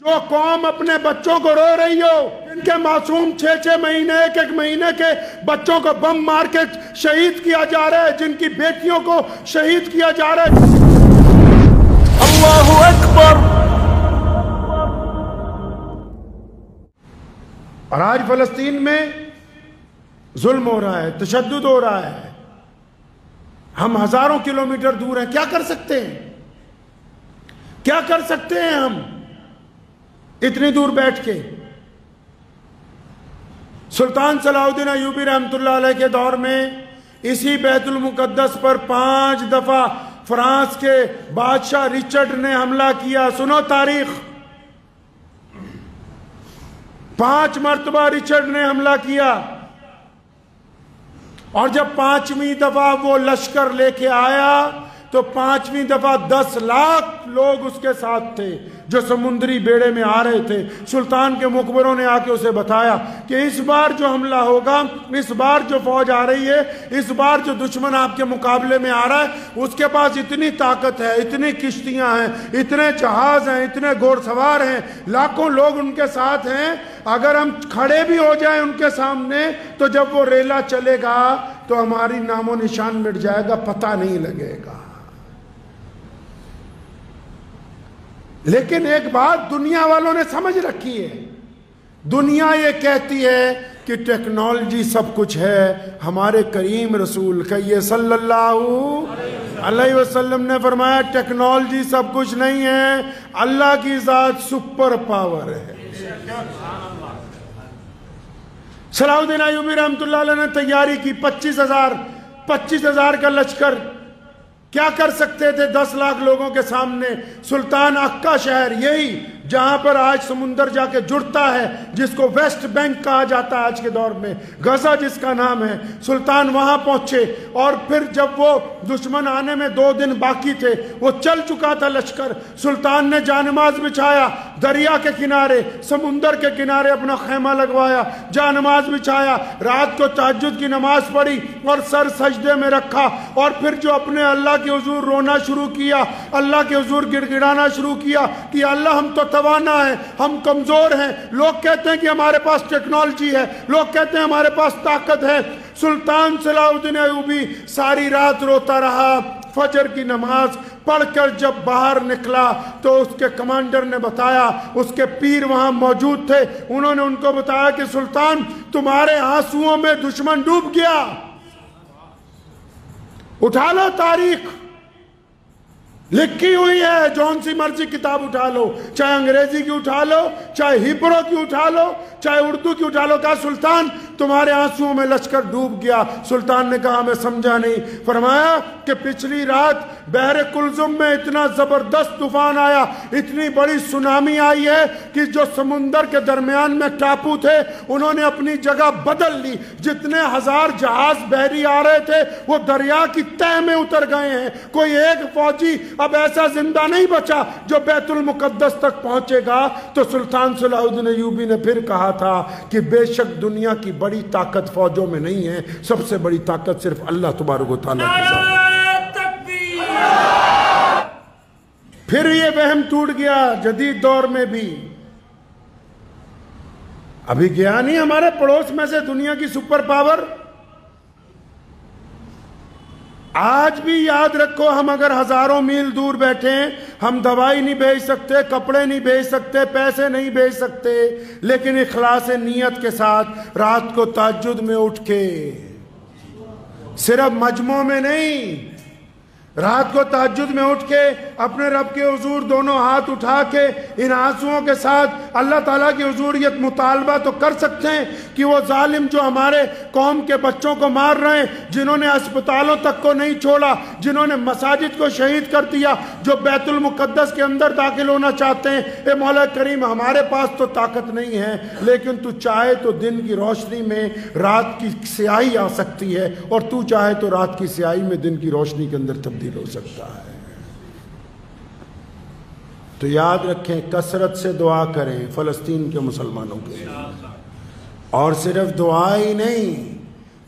جو قوم اپنے بچوں کو رو رہی ہو، ان کے معصوم 6 مہینے 1 مہینے کے بچوں کو بم مار کے شہید کیا جا رہا ہے، جن کی بیٹیوں کو شہید کیا جا رہا ہے۔ اللہ اکبر۔ اور آج فلسطین میں ظلم ہو رہا ہے، تشدد ہو رہا ہے، ہم ہزاروں کلومیٹر دور ہیں، کیا کر سکتے ہیں؟ کیا کر سکتے ہیں ہم اتنی دور بیٹھ کے؟ سلطان صلاح الدین ایوبی رحمۃ اللہ علیہ کے دور میں اسی بیت المقدس پر 5 دفعہ فرانس کے بادشاہ رچرڈ نے حملہ کیا۔ سنو تاریخ، 5 مرتبہ رچرڈ نے حملہ کیا، اور جب 5ویں دفعہ وہ لشکر لے کے آیا تو 5ویں دفعہ 10 لاکھ لوگ اس کے ساتھ تھے جو سمندری بیڑے میں آ رہے تھے۔ سلطان کے مخبروں نے آ کے اسے بتایا کہ اس بار جو حملہ ہوگا، اس بار جو فوج آ رہی ہے، اس بار جو دشمن آپ کے مقابلے میں آ رہا ہے، اس کے پاس اتنی طاقت ہے، اتنی کشتیاں ہیں، اتنے جہاز ہیں، اتنے گھوڑ سوار ہیں، لاکھوں لوگ ان کے ساتھ ہیں، اگر ہم کھڑے بھی ہو جائیں ان کے سامنے تو جب وہ ریلا چلے گا تو ہماری نام و نشان مٹ جائے گا، پتہ نہیں لگے گا۔ لیکن ایک بات دنیا والوں نے سمجھ رکھی ہے، دنیا یہ کہتی ہے کہ ٹیکنالوجی سب کچھ ہے۔ ہمارے کریم رسول کہیے صلی اللہ علیہ وسلم نے فرمایا ٹیکنالوجی سب کچھ نہیں ہے، اللہ کی ذات سپر پاور ہے۔ صلاح الدین ایوبی رحمۃ اللہ علیہ نے تیاری کی، 25,000 کا لشکر کیا کر سکتے تھے 10 لاکھ لوگوں کے سامنے؟ سلطان اکا شہر، یہی جہاں پر آج سمندر جا کے جڑتا ہے، جس کو ویسٹ بینک کہا جاتا ہے آج کے دور میں، غزہ جس کا نام ہے، سلطان وہاں پہنچے، اور پھر جب وہ دشمن آنے میں 2 دن باقی تھے، وہ چل چکا تھا لشکر، سلطان نے جانماز بچھایا، دریا کے کنارے، سمندر کے کنارے اپنا خیمہ لگوایا، جانماز بچھایا، رات کو تہجد کی نماز پڑھی اور سر سجدے میں رکھا، اور پھر جو اپنے اللہ کے حضور رونا شروع کیا، اللہ کے حضور گڑ گڑانا شروع کیا کہ اللہ ہم تو توانا ہیں، ہم کمزور ہیں، لوگ کہتے ہیں کہ ہمارے پاس ٹیکنالوجی ہے، لوگ کہتے ہیں ہمارے پاس طاقت ہے۔ سلطان صلاح الدین ایوبی ساری رات روتا رہا، فجر کی نماز پڑھ کر جب باہر نکلا تو اس کے کمانڈر نے بتایا، اس کے پیر وہاں موجود تھے، انہوں نے ان کو بتایا کہ سلطان تمہارے آنسوؤں میں دشمن ڈوب گیا۔ اٹھا لو تاریخ، لکھی ہوئی ہے، جون سی مرضی کتاب اٹھا لو، چاہے انگریزی کی اٹھا لو، چاہے ہیبرو کی اٹھا لو، چاہے اردو کی اٹھا لو، کہا سلطان تمہارے آنسوؤں میں لشکر ڈوب گیا۔ سلطان نے کہا میں سمجھا نہیں۔ فرمایا کہ پچھلی رات بحر کلزم میں اتنا زبردست طوفان آیا، اتنی بڑی سونامی آئی ہے کہ جو سمندر کے درمیان میں ٹاپو تھے انہوں نے اپنی جگہ بدل لی، جتنے 1000 جہاز بحری آ رہے تھے وہ دریا کی تہ میں اتر گئے ہیں، کوئی ایک فوجی اب ایسا زندہ نہیں بچا جو بیت المقدس تک پہنچے گا۔ تو سلطان صلاح الدین ایوبی نے پھر کہا تھا کہ بے شک دنیا کی بڑی طاقت فوجوں میں نہیں ہے، سب سے بڑی طاقت صرف اللہ تبارک و تعالیٰ کے ساتھ۔ پھر یہ وہم ٹوٹ گیا جدید دور میں بھی۔ ابھی گیا نہیں ہمارے پڑوس میں سے دنیا کی سپر پاور۔ آج بھی یاد رکھو، ہم اگر ہزاروں میل دور بیٹھے ہیں، ہم دوائی نہیں بھیج سکتے، کپڑے نہیں بھیج سکتے، پیسے نہیں بھیج سکتے، لیکن اخلاص نیت کے ساتھ رات کو تہجد میں اٹھ کے، صرف مجمع میں نہیں، رات کو تہجد میں اٹھ کے اپنے رب کے حضور دونوں ہاتھ اٹھا کے ان آنسوؤں کے ساتھ اللہ تعالیٰ کی حضور یہ مطالبہ تو کر سکتے ہیں کہ وہ ظالم جو ہمارے قوم کے بچوں کو مار رہے ہیں، جنہوں نے اسپتالوں تک کو نہیں چھوڑا، جنہوں نے مساجد کو شہید کر دیا، جو بیت المقدس کے اندر داخل ہونا چاہتے ہیں، اے مولا کریم ہمارے پاس تو طاقت نہیں ہے، لیکن تو چاہے تو دن کی روشنی میں رات کی سیاہی آ سکتی ہے، اور تو چاہے تو رات کی سیاہی میں دن کی روشنی کے اندر تبدیل ہو سکتا ہے۔ تو یاد رکھیں، کثرت سے دعا کریں فلسطین کے مسلمانوں کے لیے، اور صرف دعا ہی نہیں،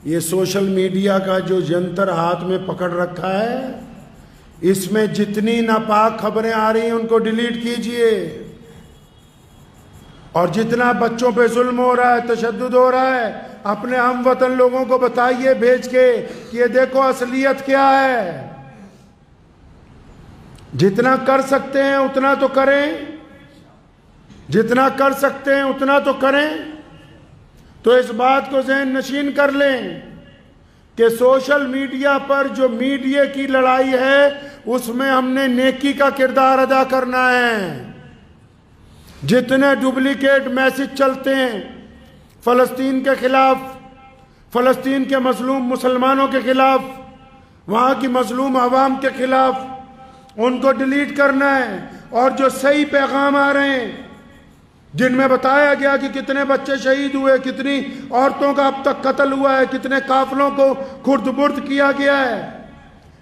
یہ سوشل میڈیا کا جو ینتر ہاتھ میں پکڑ رکھا ہے، اس میں جتنی ناپاک خبریں آ رہی ہیں ان کو ڈیلیٹ کیجئے۔ اور جتنا بچوں پہ ظلم ہو رہا ہے، تشدد ہو رہا ہے، اپنے ہم وطن لوگوں کو بتائیے بھیج کے کہ یہ دیکھو اصلیت کیا ہے۔ جتنا کر سکتے ہیں اتنا تو کریں، جتنا کر سکتے ہیں اتنا تو کریں۔ تو اس بات کو ذہن نشین کر لیں کہ سوشل میڈیا پر جو میڈیا کی لڑائی ہے اس میں ہم نے نیکی کا کردار ادا کرنا ہے۔ جتنے ڈپلیکیٹ میسج چلتے ہیں فلسطین کے خلاف، فلسطین کے مظلوم مسلمانوں کے خلاف، وہاں کی مظلوم عوام کے خلاف، ان کو ڈیلیٹ کرنا ہے۔ اور جو صحیح پیغام آ رہے ہیں جن میں بتایا گیا کہ کتنے بچے شہید ہوئے، کتنی عورتوں کا اب تک قتل ہوا ہے، کتنے قافلوں کو خرد برد کیا گیا ہے،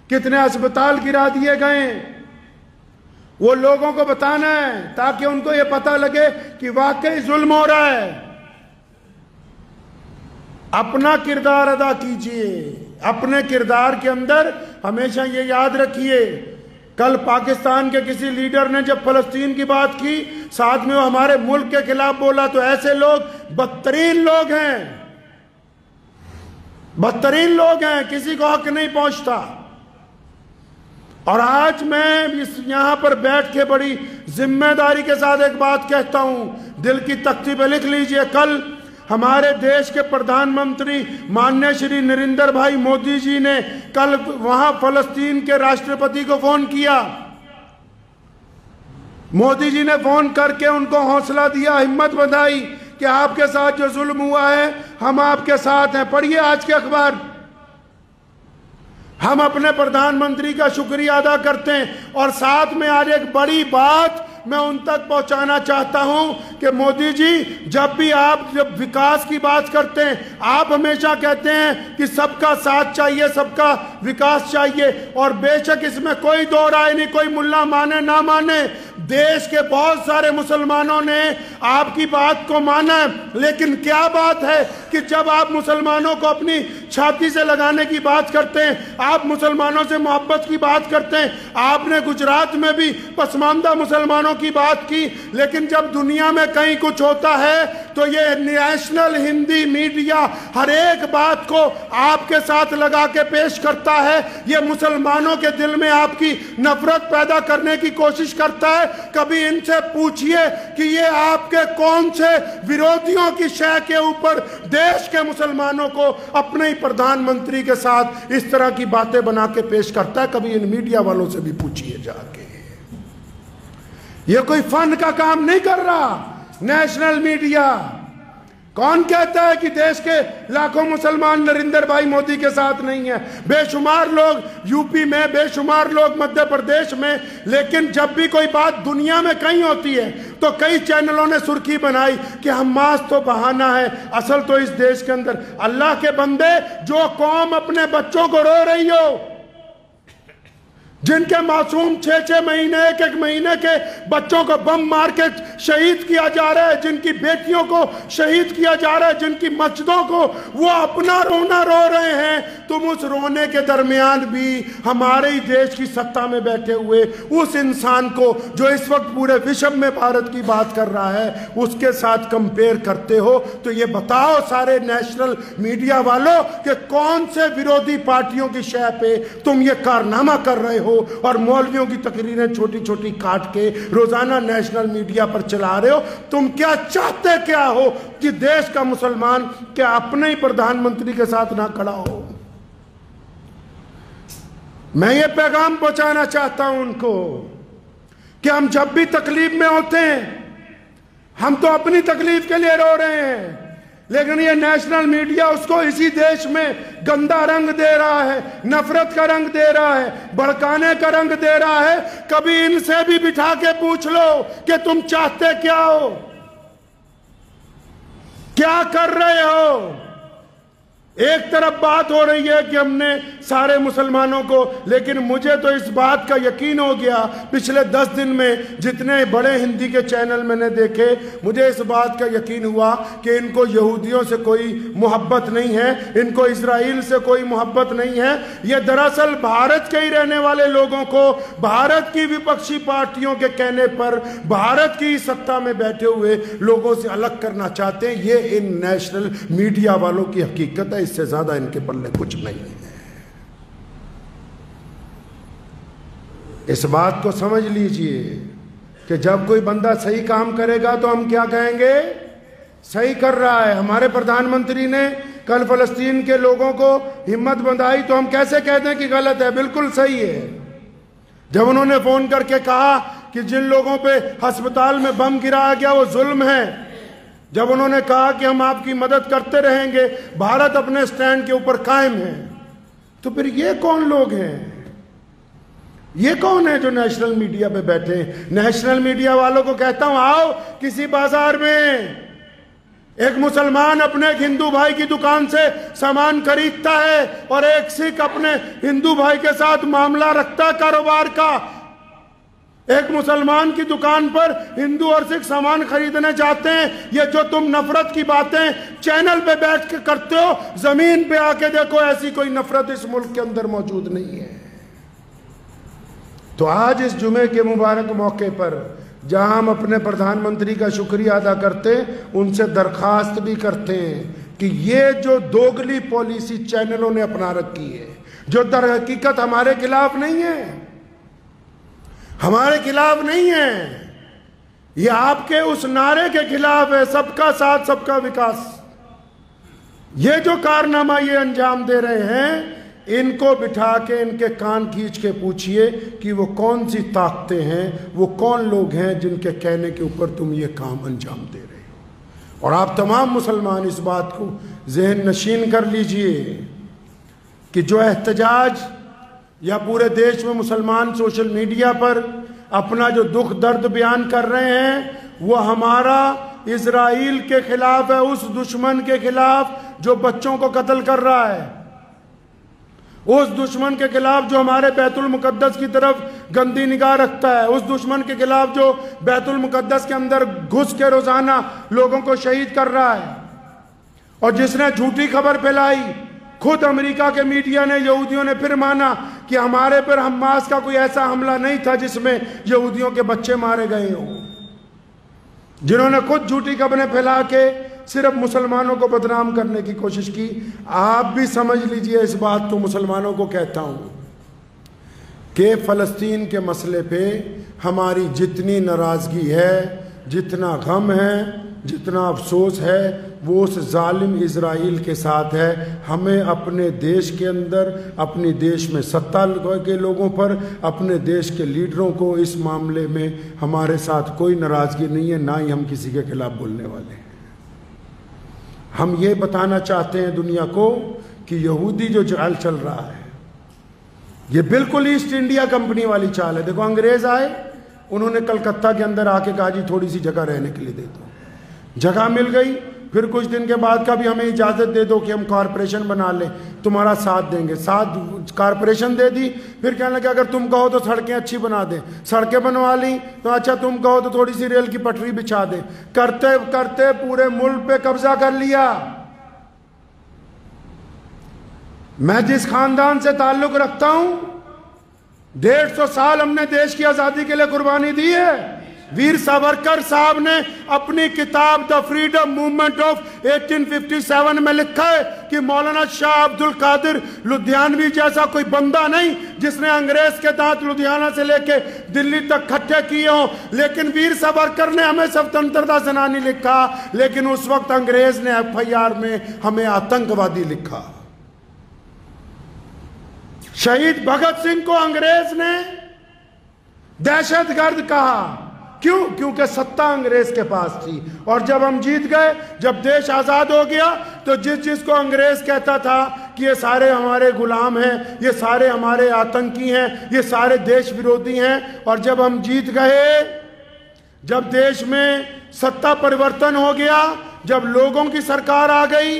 کتنے اسپتال گرا دیے گئے ہیں، وہ لوگوں کو بتانا ہے تاکہ ان کو یہ پتہ لگے کہ واقعی ظلم ہو رہا ہے۔ اپنا کردار ادا کیجئے، اپنے کردار کے اندر ہمیشہ یہ یاد رکھیے۔ کل پاکستان کے کسی لیڈر نے جب فلسطین کی بات کی، ساتھ میں وہ ہمارے ملک کے خلاف بولا، تو ایسے لوگ بدترین لوگ ہیں، بدترین لوگ ہیں، کسی کو حق نہیں پہنچتا۔ اور آج میں یہاں پر بیٹھ کے بڑی ذمہ داری کے ساتھ ایک بات کہتا ہوں، دل کی تختی پہ لکھ لیجئے۔ کل ہمارے دیش کے پردھان منتری مانیہ شری نریندر بھائی مودی جی نے کل وہاں فلسطین کے راشٹرپتی کو فون کیا۔ مودی جی نے فون کر کے ان کو حوصلہ دیا، ہمت بندھائی کہ آپ کے ساتھ جو ظلم ہوا ہے ہم آپ کے ساتھ ہیں۔ پڑھیے آج کے اخبار۔ ہم اپنے پردھان منتری کا شکریہ ادا کرتے ہیں، اور ساتھ میں آج ایک بڑی بات میں ان تک پہنچانا چاہتا ہوں کہ مودی جی جب بھی آپ جب وکاس کی بات کرتے ہیں، آپ ہمیشہ کہتے ہیں کہ سب کا ساتھ چاہیے، سب کا وکاس چاہیے، اور بے شک اس میں کوئی دو رائے نہیں، کوئی ملا مانے نہ مانے، دیش کے بہت سارے مسلمانوں نے آپ کی بات کو مانا ہے۔ لیکن کیا بات ہے کہ جب آپ مسلمانوں کو اپنی چھاتی سے لگانے کی بات کرتے ہیں، آپ مسلمانوں سے محبت کی بات کرتے ہیں، آپ نے گجرات میں بھی پسماندہ مسلمانوں کی بات کی، لیکن جب دنیا میں کہیں کچھ ہوتا ہے تو یہ نیشنل ہندی میڈیا ہر ایک بات کو آپ کے ساتھ لگا کے پیش کرتا ہے۔ یہ مسلمانوں کے دل میں آپ کی نفرت پیدا کرنے کی کوشش کرتا ہے۔ کبھی ان سے پوچھئے کہ یہ آپ کے کون سے ویرودھیوں کی شے کے اوپر دیش کے مسلمانوں کو اپنے ہی پردھان منتری کے ساتھ اس طرح کی باتیں بنا کے پیش کرتا ہے؟ کبھی ان میڈیا والوں سے بھی پوچھئے جا کے۔ یہ کوئی فن کا کام نہیں کر رہا نیشنل میڈیا۔ کون کہتا ہے کہ دیش کے لاکھوں مسلمان نریندر بھائی مودی کے ساتھ نہیں ہیں؟ بے شمار لوگ یو پی میں، بے شمار لوگ مدھیہ پردیش میں، لیکن جب بھی کوئی بات دنیا میں کہیں ہوتی ہے تو کئی چینلوں نے سرخی بنائی کہ حماس تو بہانہ ہے، اصل تو اس دیش کے اندر۔ اللہ کے بندے، جو قوم اپنے بچوں کو رو رہی ہو، جن کے معصوم 6 مہینے 1 مہینے کے بچوں کو بم مار کے شہید کیا جا رہا ہے، جن کی بیٹیوں کو شہید کیا جا رہا ہے، جن کی مسجدوں کو وہ اپنا رونا رو رہے ہیں، تم اس رونے کے درمیان بھی ہمارے ہی دیش کی سطح میں بیٹھے ہوئے اس انسان کو جو اس وقت پورے وشو میں بھارت کی بات کر رہا ہے اس کے ساتھ کمپیر کرتے ہو۔ تو یہ بتاؤ سارے نیشنل میڈیا والوں کہ کون سے ویرودھی پارٹیوں کی شے پہ تم یہ کارنامہ کر رہے ہو، اور مولویوں کی تقریریں چھوٹی چھوٹی کاٹ کے روزانہ نیشنل میڈیا پر چلا رہے ہو۔ تم کیا چاہتے کیا ہو کہ دیش کا مسلمان کیا اپنے ہی پردھان منتری کے ساتھ نہ کھڑا ہو؟ میں یہ پیغام پہنچانا چاہتا ہوں ان کو کہ ہم جب بھی تکلیف میں ہوتے ہیں، ہم تو اپنی تکلیف کے لیے رو رہے ہیں، لیکن یہ نیشنل میڈیا اس کو اسی دیش میں گندا رنگ دے رہا ہے، نفرت کا رنگ دے رہا ہے، بھڑکانے کا رنگ دے رہا ہے۔ کبھی ان سے بھی بٹھا کے پوچھ لو کہ تم چاہتے کیا ہو، کیا کر رہے ہو؟ ایک طرف بات ہو رہی ہے کہ ہم نے سارے مسلمانوں کو، لیکن مجھے تو اس بات کا یقین ہو گیا پچھلے 10 دن میں جتنے بڑے ہندی کے چینل میں نے دیکھے، مجھے اس بات کا یقین ہوا کہ ان کو یہودیوں سے کوئی محبت نہیں ہے، ان کو اسرائیل سے کوئی محبت نہیں ہے۔ یہ دراصل بھارت کے ہی رہنے والے لوگوں کو بھارت کی وپکشی پارٹیوں کے کہنے پر بھارت کی سطح میں بیٹھے ہوئے لوگوں سے الگ کرنا چاہتے ہیں۔ یہ ان نیشنل میڈیا والوں کی حقیقت ہے، اس سے زیادہ ان کے پلے کچھ نہیں ہے۔ اس بات کو سمجھ لیجئے کہ جب کوئی بندہ صحیح کام کرے گا تو ہم کیا کہیں گے؟ صحیح کر رہا ہے۔ ہمارے پردھان منتری نے کل فلسطین کے لوگوں کو ہمت بندھائی تو ہم کیسے کہہ دیں کہ غلط ہے؟ بالکل صحیح ہے۔ جب انہوں نے فون کر کے کہا کہ جن لوگوں پہ ہسپتال میں بم گرایا گیا وہ ظلم ہے، جب انہوں نے کہا کہ ہم آپ کی مدد کرتے رہیں گے، بھارت اپنے سٹینڈ کے اوپر قائم ہے، تو پھر یہ کون لوگ ہیں؟ یہ کون ہے جو نیشنل میڈیا پہ بیٹھے ہیں؟ نیشنل میڈیا والوں کو کہتا ہوں، آؤ کسی بازار میں ایک مسلمان اپنے ایک ہندو بھائی کی دکان سے سامان خریدتا ہے اور ایک سکھ اپنے ہندو بھائی کے ساتھ معاملہ رکھتا ہے کاروبار کا۔ ایک مسلمان کی دکان پر ہندو اور سکھ سامان خریدنے جاتے ہیں۔ یہ جو تم نفرت کی باتیں چینل پہ بیٹھ کے کرتے ہو، زمین پہ آ کے دیکھو ایسی کوئی نفرت اس ملک کے اندر موجود نہیں ہے۔ تو آج اس جمعے کے مبارک موقع پر جہاں ہم اپنے پردھان منتری کا شکریہ ادا کرتے ہیں، ان سے درخواست بھی کرتے ہیں کہ یہ جو دوگلی پالیسی چینلوں نے اپنا رکھی ہے، جو در حقیقت ہمارے خلاف نہیں ہے، ہمارے خلاف نہیں ہے، یہ آپ کے اس نعرے کے خلاف ہے، سب کا ساتھ سب کا وکاس۔ یہ جو کارنامہ یہ انجام دے رہے ہیں، ان کو بٹھا کے ان کے کان کھینچ کے پوچھئے کہ وہ کون سی طاقتیں ہیں، وہ کون لوگ ہیں جن کے کہنے کے اوپر تم یہ کام انجام دے رہے ہو۔ اور آپ تمام مسلمان اس بات کو ذہن نشین کر لیجئے کہ جو احتجاج یا پورے دیش میں مسلمان سوشل میڈیا پر اپنا جو دکھ درد بیان کر رہے ہیں، وہ ہمارا اسرائیل کے خلاف ہے، اس دشمن کے خلاف جو بچوں کو قتل کر رہا ہے، اس دشمن کے خلاف جو ہمارے بیت المقدس کی طرف گندی نگاہ رکھتا ہے، اس دشمن کے خلاف جو بیت المقدس کے اندر گھس کے روزانہ لوگوں کو شہید کر رہا ہے، اور جس نے جھوٹی خبر پھیلائی۔ خود امریکہ کے میڈیا نے، یہودیوں نے پھر مانا کہ ہمارے پر حماس کا کوئی ایسا حملہ نہیں تھا جس میں یہودیوں کے بچے مارے گئے ہوں، جنہوں نے خود جھوٹی خبریں پھیلا کے صرف مسلمانوں کو بدنام کرنے کی کوشش کی۔ آپ بھی سمجھ لیجئے اس بات کو، مسلمانوں کو کہتا ہوں کہ فلسطین کے مسئلے پہ ہماری جتنی ناراضگی ہے، جتنا غم ہے، جتنا افسوس ہے، وہ اس ظالم اسرائیل کے ساتھ ہے۔ ہمیں اپنے دیش کے اندر، اپنی دیش میں سطح کے لوگوں پر، اپنے دیش کے لیڈروں کو اس معاملے میں ہمارے ساتھ کوئی ناراضگی نہیں ہے، نہ ہی ہم کسی کے خلاف بولنے والے ہیں۔ ہم یہ بتانا چاہتے ہیں دنیا کو کہ یہودی جو چال چل رہا ہے، یہ بالکل ایسٹ انڈیا کمپنی والی چال ہے۔ دیکھو انگریز آئے، انہوں نے کلکتہ کے اندر آ کے کہا جی تھوڑی سی جگہ رہنے کے لیے دے دو، جگہ مل گئی، پھر کچھ دن کے بعد کا بھی ہمیں اجازت دے دو کہ ہم کارپوریشن بنا لیں، تمہارا ساتھ دیں گے، ساتھ کارپوریشن دے دی، پھر کہنے لگے اگر تم کہو تو سڑکیں اچھی بنا دیں، سڑکیں بنوا لیں، تو اچھا تم کہو تو تھوڑی سی ریل کی پٹری بچھا دیں، کرتے کرتے پورے ملک پہ قبضہ کر لیا۔ میں جس خاندان سے تعلق رکھتا ہوں، 150 سال ہم نے دیش کی آزادی کے لیے قربانی دی ہے۔ ویر ساورکر صاحب نے اپنی کتاب دا فریڈم موومنٹ آف 1857 میں لکھا ہے کہ مولانا شاہ عبد القادر لدھیانوی جیسا کوئی بندہ نہیں جس نے انگریز کے دانت لدھیانہ سے لے کے دلی تک کھٹے کیے ہوں، لیکن ویر ساورکر نے ہمیں سوتنترتا سینانی لکھا، لیکن اس وقت انگریز نے FIR میں ہمیں آتنکوادی لکھا۔ شہید بھگت سنگھ کو انگریز نے دہشت گرد کہا، کیوں؟ کیونکہ ستہ انگریز کے پاس تھی، اور جب ہم جیت گئے، جب دیش آزاد ہو گیا، تو جس کو انگریز کہتا تھا کہ یہ سارے ہمارے غلام ہیں، یہ سارے ہمارے آتنکی ہیں، یہ سارے دیش ورودھی ہیں، اور جب ہم جیت گئے، جب دیش میں ستہ پریورتن ہو گیا، جب لوگوں کی سرکار آ گئی،